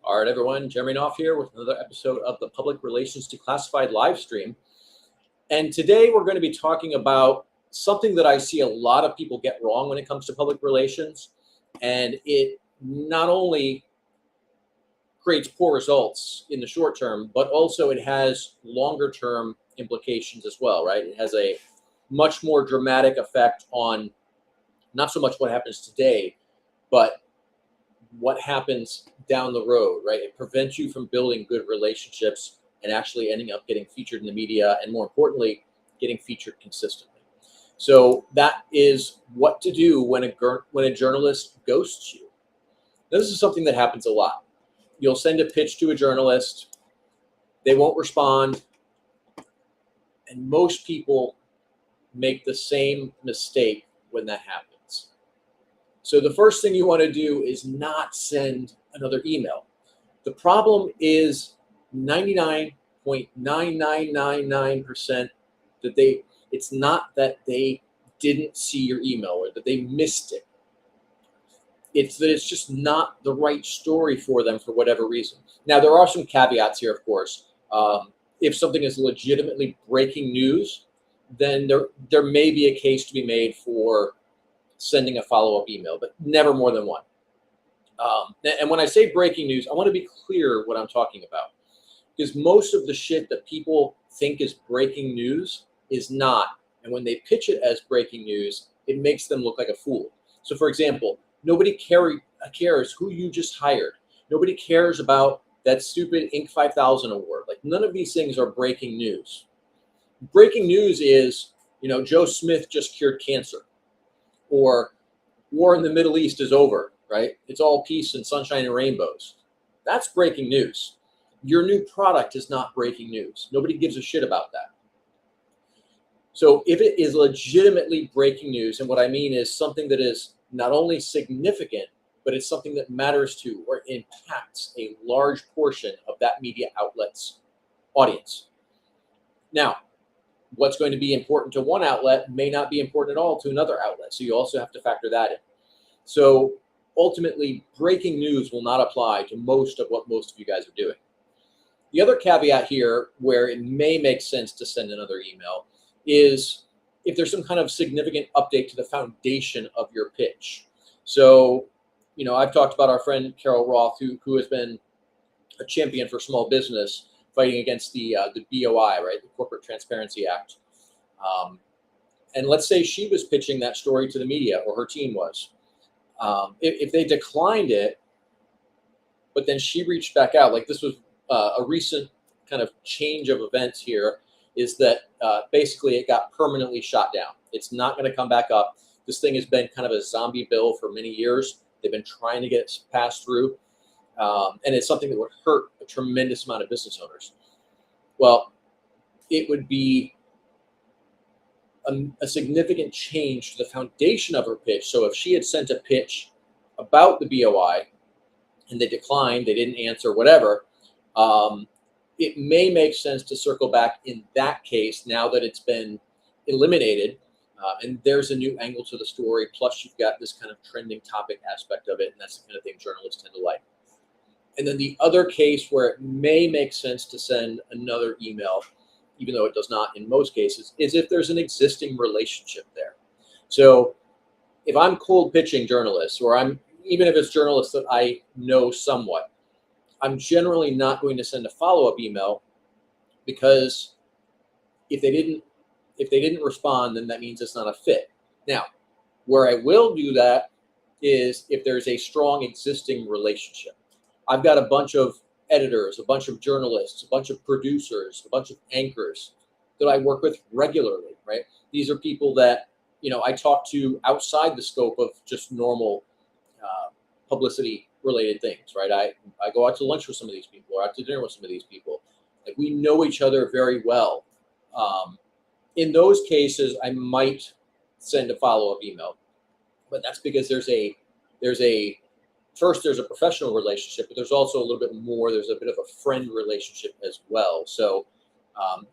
All right, everyone, Jeremy Knauff here with another episode of the Public Relations Declassified live stream. And today we're going to be talking about something that I see a lot of people get wrong when it comes to public relations. And it not only creates poor results in the short term, but also it has longer term implications as well, right? It has a much more dramatic effect on not so much what happens today, but what happens down the road, right? It prevents you from building good relationships and actually ending up getting featured in the media, and more importantly, getting featured consistently. So that is what to do when a journalist ghosts you. Now, this is something that happens a lot. You'll send a pitch to a journalist, they won't respond, and most people make the same mistake when that happens. So the first thing you want to do is not send another email. The problem is 99.9999% that it's not that they didn't see your email or that they missed it. It's that it's just not the right story for them for whatever reason. Now, there are some caveats here, of course. If something is legitimately breaking news, then there may be a case to be made for sending a follow-up email, but never more than one. And when I say breaking news, I want to be clear what I'm talking about, because most of the shit that people think is breaking news is not. And when they pitch it as breaking news, it makes them look like a fool. So for example, nobody cares who you just hired. Nobody cares about that stupid Inc. 5000 award. Like, none of these things are breaking news. Breaking news is, Joe Smith just cured cancer, or war in the Middle East is over, right? It's all peace and sunshine and rainbows. That's breaking news. Your new product is not breaking news. Nobody gives a shit about that. So if it is legitimately breaking news, and what I mean is something that is not only significant, but it's something that matters to or impacts a large portion of that media outlet's audience. Now, what's going to be important to one outlet may not be important at all to another outlet. So you also have to factor that in. So ultimately, breaking news will not apply to most of what most of you guys are doing. The other caveat here where it may make sense to send another email is if there's some kind of significant update to the foundation of your pitch. So, I've talked about our friend Carol Roth, who has been a champion for small business, fighting against the BOI, right, the Corporate Transparency Act. And let's say she was pitching that story to the media, or her team was. If they declined it, but then she reached back out, like this was a recent kind of change of events here, is that basically it got permanently shot down. It's not going to come back up. This thing has been kind of a zombie bill for many years. They've been trying to get it passed through. And it's something that would hurt a tremendous amount of business owners. Well, it would be a significant change to the foundation of her pitch. So if she had sent a pitch about the BOI and they declined, they didn't answer, whatever, it may make sense to circle back in that case now that it's been eliminated. And there's a new angle to the story. Plus, you've got this kind of trending topic aspect of it. And that's the kind of thing journalists tend to like. And then the other case where it may make sense to send another email, even though it does not in most cases, is if there's an existing relationship there. So if I'm cold pitching journalists, or even if it's journalists that I know somewhat, I'm generally not going to send a follow-up email, because if they didn't respond, then that means it's not a fit. Now, where I will do that is if there's a strong existing relationship. I've got a bunch of editors, a bunch of journalists, a bunch of producers, a bunch of anchors that I work with regularly, right? These are people that, I talk to outside the scope of just normal publicity related things, right? I go out to lunch with some of these people, or out to dinner with some of these people. Like, we know each other very well. In those cases, I might send a follow-up email, but that's because there's a professional relationship, but there's also a little bit more. There's a bit of a friend relationship as well. So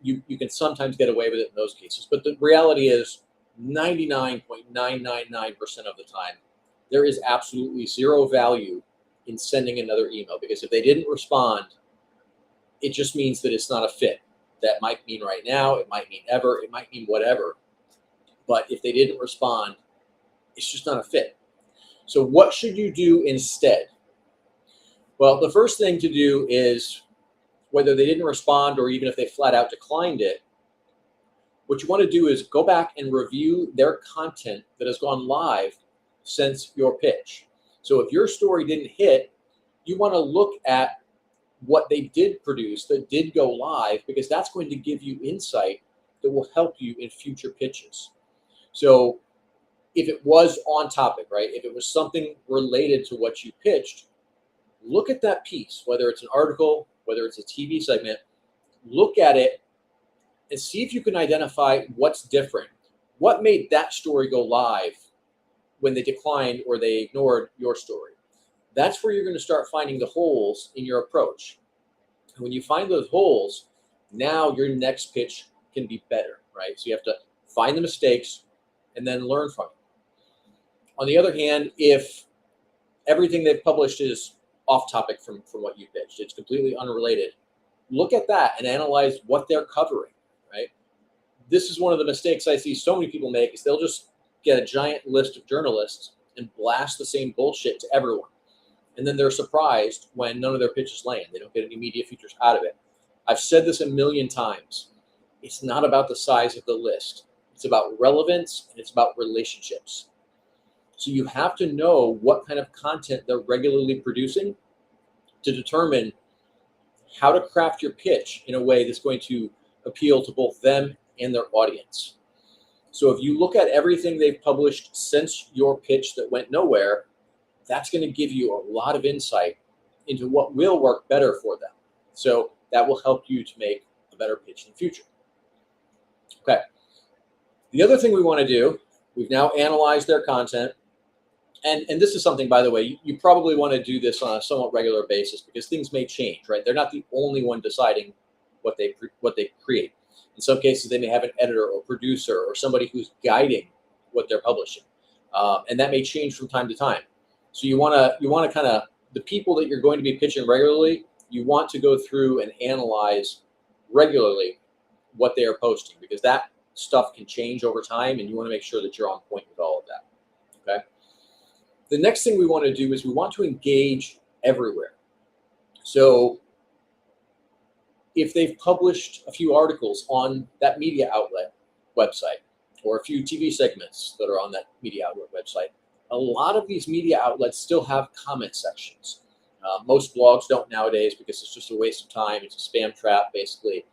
you can sometimes get away with it in those cases. But the reality is 99.999% of the time, there is absolutely zero value in sending another email, because if they didn't respond, it just means that it's not a fit. That might mean right now, it might mean ever, it might mean whatever. But if they didn't respond, it's just not a fit. So what should you do instead? Well, the first thing to do is, whether they didn't respond or even if they flat out declined it, what you want to do is go back and review their content that has gone live since your pitch. So if your story didn't hit, you want to look at what they did produce that did go live, because that's going to give you insight that will help you in future pitches. So if it was on topic, right? If it was something related to what you pitched, look at that piece, whether it's an article, whether it's a TV segment, look at it and see if you can identify what's different. What made that story go live when they declined or they ignored your story? That's where you're going to start finding the holes in your approach. And when you find those holes, now your next pitch can be better, right? So you have to find the mistakes and then learn from it. On the other hand, if everything they've published is off topic from what you pitched, it's completely unrelated, look at that and analyze what they're covering, right? This is one of the mistakes I see so many people make, is they'll just get a giant list of journalists and blast the same bullshit to everyone. And then they're surprised when none of their pitches land. They don't get any media features out of it. I've said this a million times. It's not about the size of the list. It's about relevance, and it's about relationships. So you have to know what kind of content they're regularly producing to determine how to craft your pitch in a way that's going to appeal to both them and their audience. So if you look at everything they've published since your pitch that went nowhere, that's going to give you a lot of insight into what will work better for them. So that will help you to make a better pitch in the future. Okay. The other thing we want to do, we've now analyzed their content. And this is something, by the way, you probably want to do this on a somewhat regular basis, because things may change, right? They're not the only one deciding what they create. In some cases, they may have an editor or producer or somebody who's guiding what they're publishing. And that may change from time to time. So you want to kind of, the people that you're going to be pitching regularly, you want to go through and analyze regularly what they are posting, because that stuff can change over time, and you want to make sure that you're on point with all of that. Okay. The next thing we want to do is we want to engage everywhere. So if they've published a few articles on that media outlet website, or a few TV segments that are on that media outlet website, a lot of these media outlets still have comment sections. Most blogs don't nowadays, because it's just a waste of time. It's a spam trap, basically.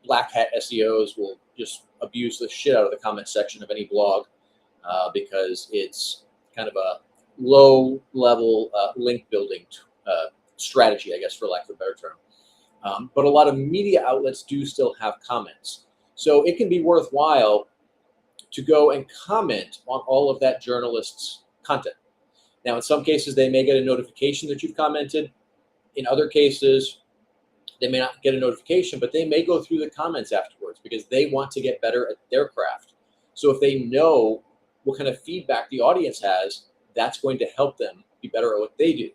Black hat SEOs will just abuse the shit out of the comment section of any blog because it's kind of a low-level link building strategy, I guess, for lack of a better term. But a lot of media outlets do still have comments. So it can be worthwhile to go and comment on all of that journalist's content. Now, in some cases, they may get a notification that you've commented. In other cases, they may not get a notification, but they may go through the comments afterwards, because they want to get better at their craft. So if they know what kind of feedback the audience has, that's going to help them be better at what they do.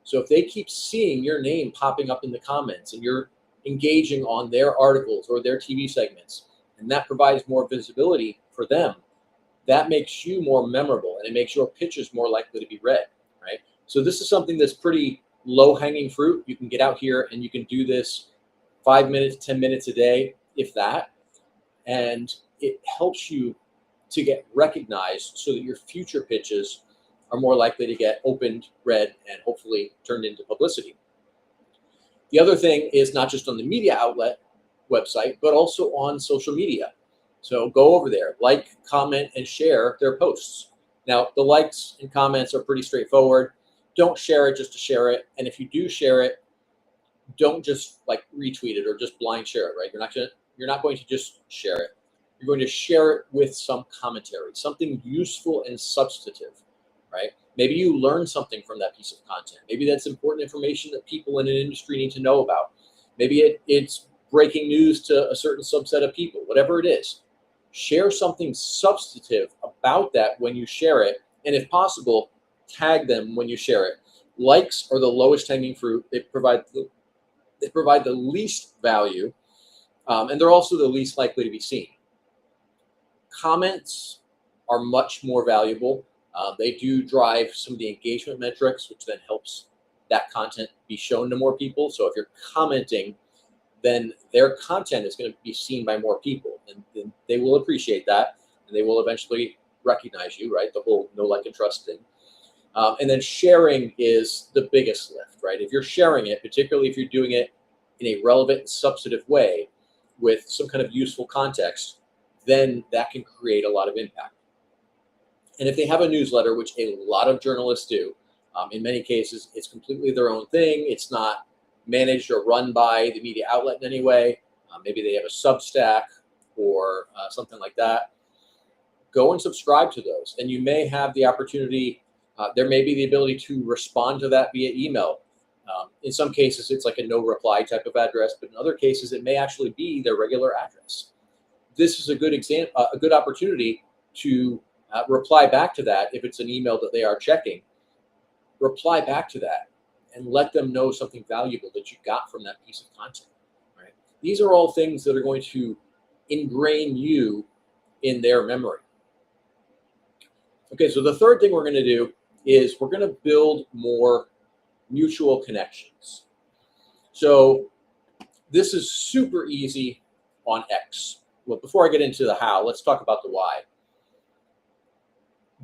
So if they keep seeing your name popping up in the comments and you're engaging on their articles or their TV segments, and that provides more visibility for them, that makes you more memorable, and it makes your pitches more likely to be read, right? So this is something that's pretty low-hanging fruit. You can get out here and you can do this 5 minutes, 10 minutes a day, if that, and it helps you to get recognized so that your future pitches are more likely to get opened, read, and hopefully turned into publicity. The other thing is not just on the media outlet website, but also on social media. So go over there, like, comment, and share their posts. Now, the likes and comments are pretty straightforward. Don't share it just to share it. And if you do share it, don't just like retweet it or just blind share it, right? You're not going to just share it. You're going to share it with some commentary, something useful and substantive, right? Maybe you learn something from that piece of content. Maybe that's important information that people in an industry need to know about. Maybe it's breaking news to a certain subset of people, whatever it is. Share something substantive about that when you share it. And if possible, tag them when you share it. Likes are the lowest hanging fruit. They provide the least value, and they're also the least likely to be seen. Comments are much more valuable. They do drive some of the engagement metrics, which then helps that content be shown to more people. So if you're commenting, then their content is going to be seen by more people, and they will appreciate that, and they will eventually recognize you, right? The whole know, like, and trust thing. And then sharing is the biggest lift, right? If you're sharing it, particularly if you're doing it in a relevant and substantive way with some kind of useful context, then that can create a lot of impact. And if they have a newsletter, which a lot of journalists do, in many cases, it's completely their own thing. It's not managed or run by the media outlet in any way. Maybe they have a Substack or something like that. Go and subscribe to those. And you may have the opportunity, there may be the ability to respond to that via email. In some cases, it's like a no reply type of address, but in other cases, it may actually be their regular address. This is a good example, a good opportunity to reply back to that. If it's an email that they are checking, reply back to that and let them know something valuable that you got from that piece of content. Right? These are all things that are going to ingrain you in their memory. Okay, so the third thing we're going to do is we're going to build more mutual connections. So this is super easy on X. Well, before I get into the how, let's talk about the why.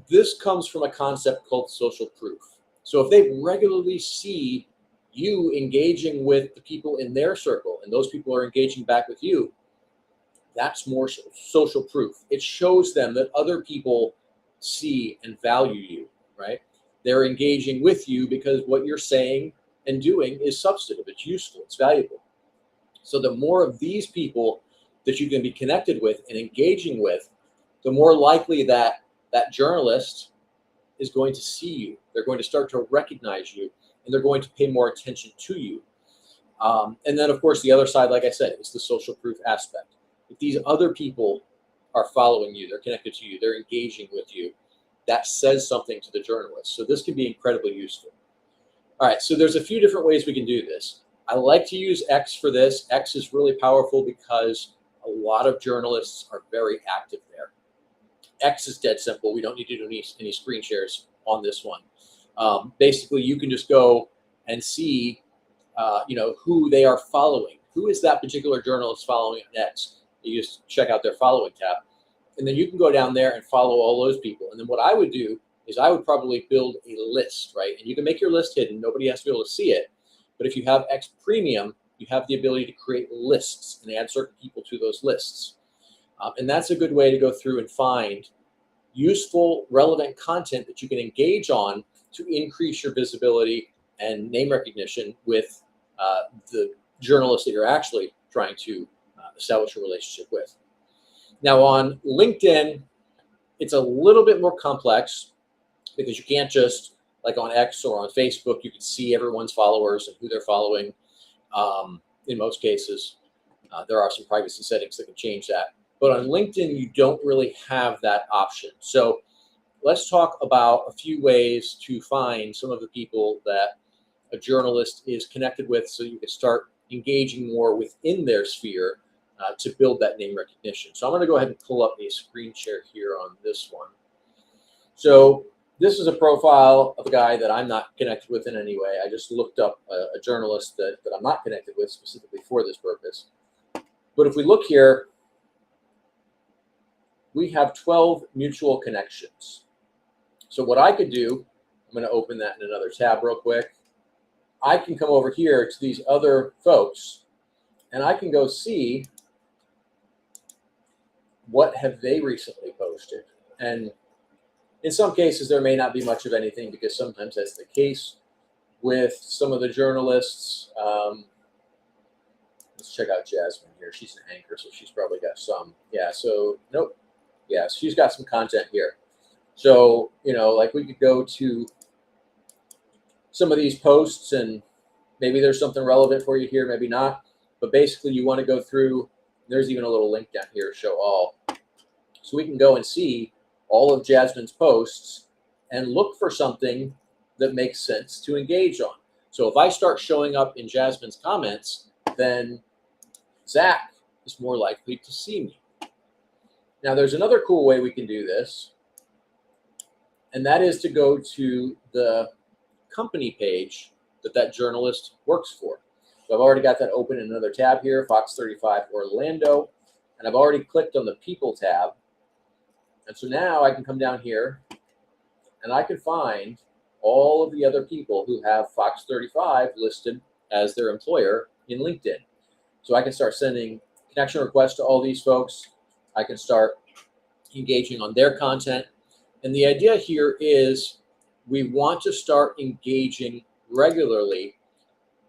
This comes from a concept called social proof. So if they regularly see you engaging with the people in their circle and those people are engaging back with you, that's more social proof. It shows them that other people see and value you, right? They're engaging with you because what you're saying and doing is substantive, it's useful, it's valuable. So the more of these people that you can be connected with and engaging with, the more likely that that journalist is going to see you. They're going to start to recognize you, and they're going to pay more attention to you. And then, of course, the other side, like I said, is the social proof aspect. If these other people are following you, they're connected to you, they're engaging with you, that says something to the journalist. So this can be incredibly useful. All right, so there's a few different ways we can do this. I like to use X for this. X is really powerful because a lot of journalists are very active there. X is dead simple. We don't need to do any screen shares on this one. Basically, you can just go and see, who they are following. Who is that particular journalist following on X? You just check out their following tab, and then you can go down there and follow all those people. And then what I would do is I would probably build a list, right? And you can make your list hidden. Nobody has to be able to see it. But if you have X Premium, you have the ability to create lists and add certain people to those lists. And that's a good way to go through and find useful, relevant content that you can engage on to increase your visibility and name recognition with the journalists that you're actually trying to establish a relationship with. Now on LinkedIn, it's a little bit more complex because you can't just, like on X or on Facebook, you can see everyone's followers and who they're following. In most cases, there are some privacy settings that can change that. But on LinkedIn, you don't really have that option. So let's talk about a few ways to find some of the people that a journalist is connected with so you can start engaging more within their sphere to build that name recognition. So I'm going to go ahead and pull up a screen share here on this one. So this is a profile of a guy that I'm not connected with in any way. I just looked up a journalist that I'm not connected with specifically for this purpose. But if we look here, we have 12 mutual connections. So what I could do, I'm going to open that in another tab real quick. I can come over here to these other folks, and I can go see what have they recently posted. And in some cases, there may not be much of anything because sometimes that's the case with some of the journalists. Let's check out Jasmine here. She's an anchor, so she's probably got some. Yeah, so nope. Yeah, she's got some content here. So, like we could go to some of these posts and maybe there's something relevant for you here, maybe not. But basically you want to go through, there's even a little link down here, show all. So we can go and see all of Jasmine's posts and look for something that makes sense to engage on. So if I start showing up in Jasmine's comments, then Zach is more likely to see me. Now, there's another cool way we can do this, and that is to go to the company page that journalist works for. So I've already got that open in another tab here, Fox 35 Orlando, and I've already clicked on the People tab. And so now I can come down here and I can find all of the other people who have Fox 35 listed as their employer in LinkedIn. So I can start sending connection requests to all these folks. I can start engaging on their content. And the idea here is we want to start engaging regularly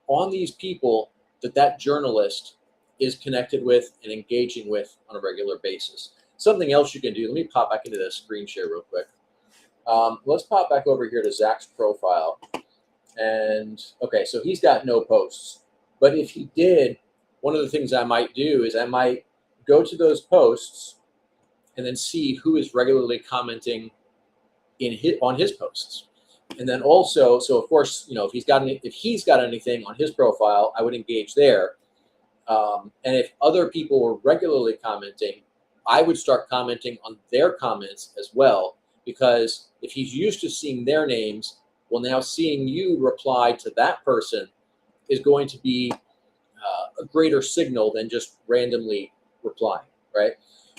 on these people that journalist is connected with and engaging with on a regular basis. Something else you can do, let me pop back into the screen share real quick. Let's pop back over here to Zach's profile. And okay, so he's got no posts. But if he did, one of the things I might do is I might go to those posts and then see who is regularly commenting on his posts. And then also, so of course, if he's got anything on his profile, I would engage there. And if other people were regularly commenting, I would start commenting on their comments as well, because if he's used to seeing their names, well, now seeing you reply to that person is going to be a greater signal than just randomly replying, right?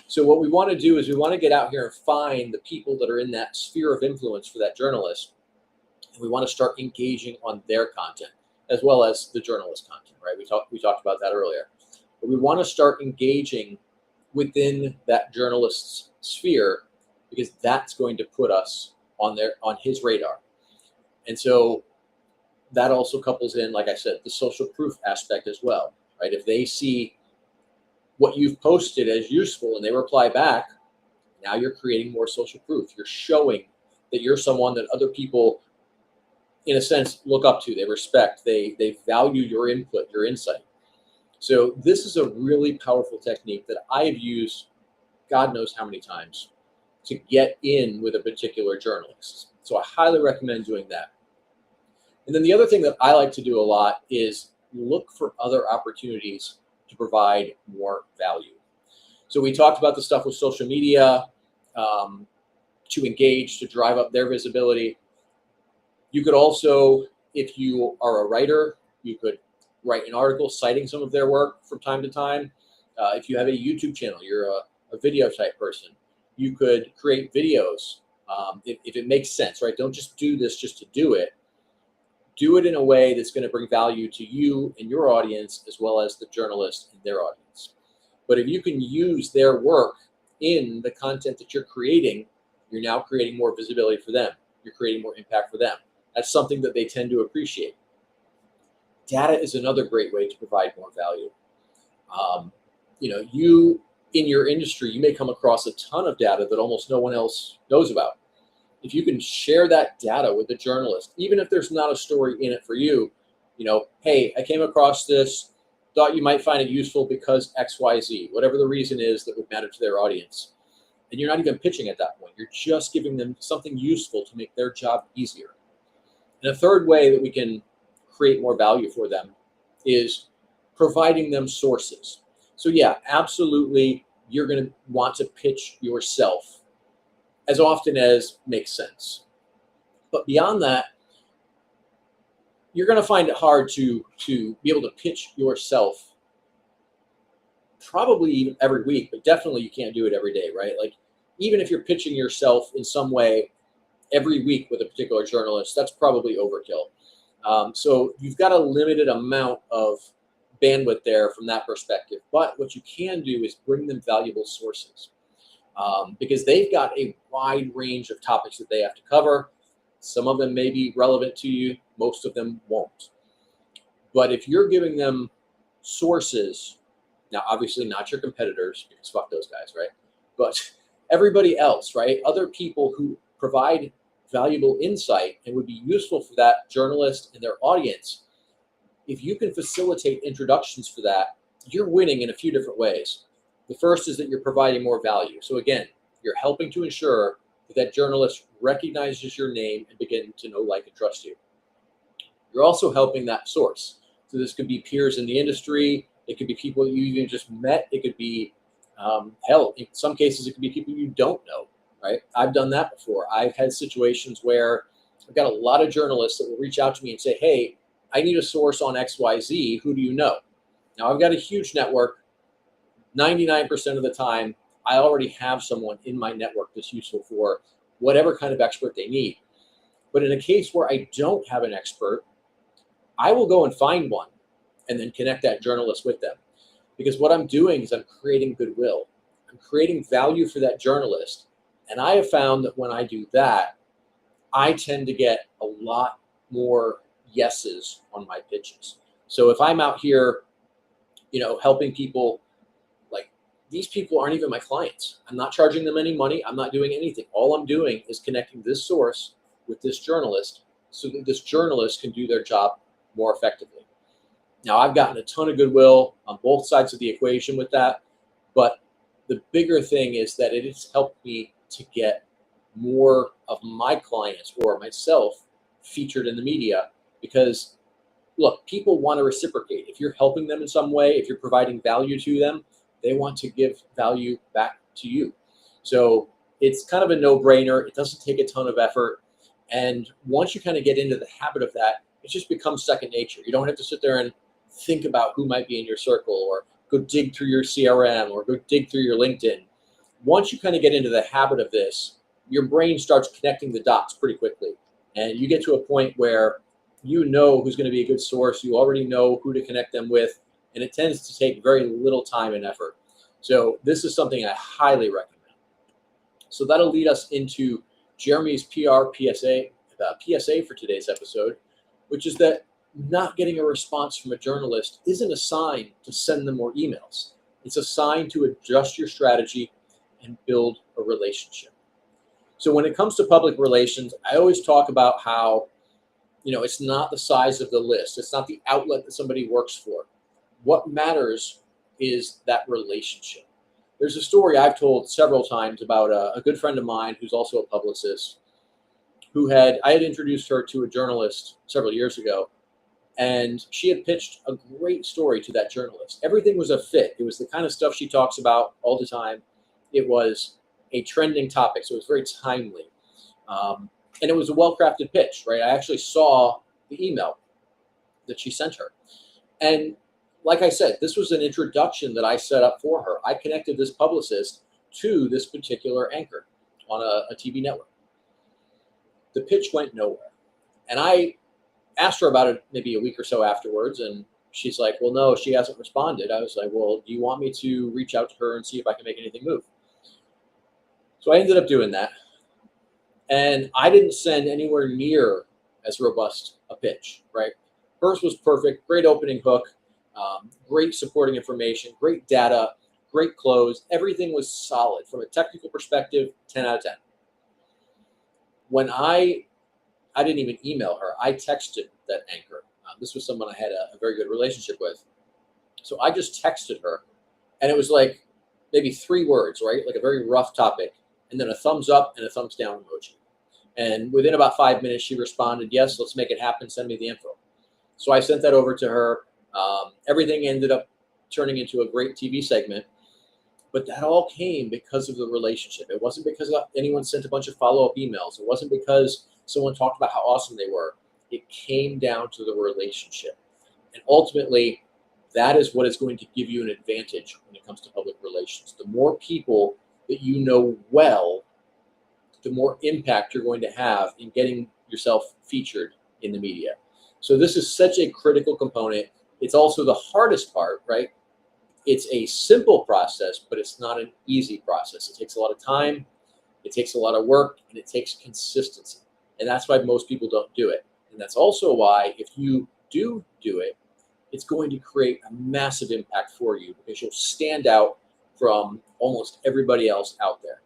So what we want to do is we want to get out here and find the people that are in that sphere of influence for that journalist. And we want to start engaging on their content as well as the journalist content, right? We talked about that earlier. But we want to start engaging within that journalist's sphere, because that's going to put us on his radar. And so that also couples in, like I said, the social proof aspect as well, right? If they see what you've posted as useful and they reply back, now you're creating more social proof. You're showing that you're someone that other people, in a sense, look up to, they respect, they value your input, your insight. So this is a really powerful technique that I've used God knows how many times to get in with a particular journalist. So I highly recommend doing that. And then the other thing that I like to do a lot is look for other opportunities to provide more value. So we talked about the stuff with social media, to engage, to drive up their visibility. You could also, if you are a writer, you could write an article citing some of their work from time to time. If you have a YouTube channel, you're a video type person, you could create videos if it makes sense, right? Don't just do this just to do it. Do it in a way that's going to bring value to you and your audience, as well as the journalist and their audience. But if you can use their work in the content that you're creating, you're now creating more visibility for them. You're creating more impact for them. That's something that they tend to appreciate. Data is another great way to provide more value. You in your industry, you may come across a ton of data that almost no one else knows about. If you can share that data with the journalist, even if there's not a story in it for you, hey, I came across this, thought you might find it useful because XYZ, whatever the reason is that would matter to their audience. And you're not even pitching at that point. You're just giving them something useful to make their job easier. And a third way that we can create more value for them is providing them sources. So yeah, absolutely, you're going to want to pitch yourself as often as makes sense. But beyond that, you're going to find it hard to be able to pitch yourself probably even every week, but definitely you can't do it every day, right? Like, even if you're pitching yourself in some way every week with a particular journalist, that's probably overkill. So you've got a limited amount of bandwidth there from that perspective. But what you can do is bring them valuable sources, because they've got a wide range of topics that they have to cover. Some of them may be relevant to you. Most of them won't. But if you're giving them sources, now obviously not your competitors, because fuck those guys, right? But everybody else, right? Other people who provide valuable insight and would be useful for that journalist and their audience. If you can facilitate introductions for that, you're winning in a few different ways. The first is that you're providing more value. So again, you're helping to ensure that that journalist recognizes your name and begin to know, like, and trust you. You're also helping that source. So this could be peers in the industry. It could be people you even just met. It could be, hell, in some cases, it could be people you don't know, right? I've done that before. I've had situations where I've got a lot of journalists that will reach out to me and say, hey, I need a source on XYZ. Who do you know? Now, I've got a huge network. 99% of the time, I already have someone in my network that's useful for whatever kind of expert they need. But in a case where I don't have an expert, I will go and find one and then connect that journalist with them. Because what I'm doing is I'm creating goodwill. I'm creating value for that journalist. And I have found that when I do that, I tend to get a lot more yeses on my pitches. So if I'm out here, helping people, like, these people aren't even my clients. I'm not charging them any money. I'm not doing anything. All I'm doing is connecting this source with this journalist so that this journalist can do their job more effectively. Now, I've gotten a ton of goodwill on both sides of the equation with that, but the bigger thing is that it has helped me to get more of my clients or myself featured in the media because, look, people want to reciprocate. If you're helping them in some way, if you're providing value to them, they want to give value back to you. So it's kind of a no-brainer. It doesn't take a ton of effort. And once you kind of get into the habit of that, it just becomes second nature. You don't have to sit there and think about who might be in your circle or go dig through your CRM or go dig through your LinkedIn. Once you kind of get into the habit of this, your brain starts connecting the dots pretty quickly. And you get to a point where you know who's going to be a good source. You already know who to connect them with. And it tends to take very little time and effort. So this is something I highly recommend. So that'll lead us into Jeremy's PR PSA for today's episode, which is that not getting a response from a journalist isn't a sign to send them more emails. It's a sign to adjust your strategy and build a relationship. So when it comes to public relations, I always talk about how, it's not the size of the list. It's not the outlet that somebody works for. What matters is that relationship. There's a story I've told several times about a good friend of mine who's also a publicist I had introduced her to a journalist several years ago, and she had pitched a great story to that journalist. Everything was a fit. It was the kind of stuff she talks about all the time. It was a trending topic, so it was very timely. And it was a well-crafted pitch, right? I actually saw the email that she sent her. And like I said, this was an introduction that I set up for her. I connected this publicist to this particular anchor on a TV network. The pitch went nowhere. And I asked her about it maybe a week or so afterwards, and she's like, well, no, she hasn't responded. I was like, well, do you want me to reach out to her and see if I can make anything move? So I ended up doing that. And I didn't send anywhere near as robust a pitch, right? Hers was perfect, great opening hook, great supporting information, great data, great close. Everything was solid. From a technical perspective, 10 out of 10. When I didn't even email her, I texted that anchor. This was someone I had a very good relationship with. So I just texted her, and it was like maybe 3 words, right? Like a very rough topic, and then a thumbs up and a thumbs down emoji. And within about 5 minutes, she responded, yes, let's make it happen. Send me the info. So I sent that over to her. Everything ended up turning into a great TV segment. But that all came because of the relationship. It wasn't because anyone sent a bunch of follow-up emails. It wasn't because someone talked about how awesome they were. It came down to the relationship. And ultimately, that is what is going to give you an advantage when it comes to public relations. The more people that you know well, the more impact you're going to have in getting yourself featured in the media. So this is such a critical component. It's also the hardest part, right? It's a simple process, but it's not an easy process. It takes a lot of time, it takes a lot of work, and it takes consistency. And that's why most people don't do it. And that's also why if you do it, it's going to create a massive impact for you because you'll stand out from almost everybody else out there.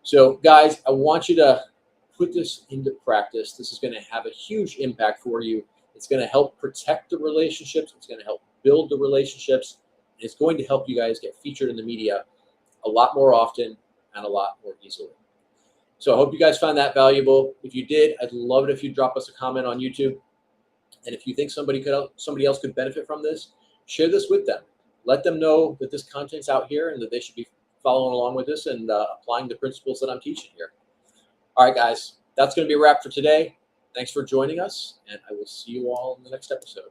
So guys, I want you to put this into practice. This is going to have a huge impact for you. It's going to help protect the relationships. It's going to help build the relationships. And it's going to help you guys get featured in the media a lot more often and a lot more easily. So I hope you guys found that valuable. If you did, I'd love it if you drop us a comment on YouTube. And if you think somebody else could benefit from this, share this with them. Let them know that this content's out here and that they should be following along with this and applying the principles that I'm teaching here. All right, guys, that's going to be a wrap for today. Thanks for joining us, and I will see you all in the next episode.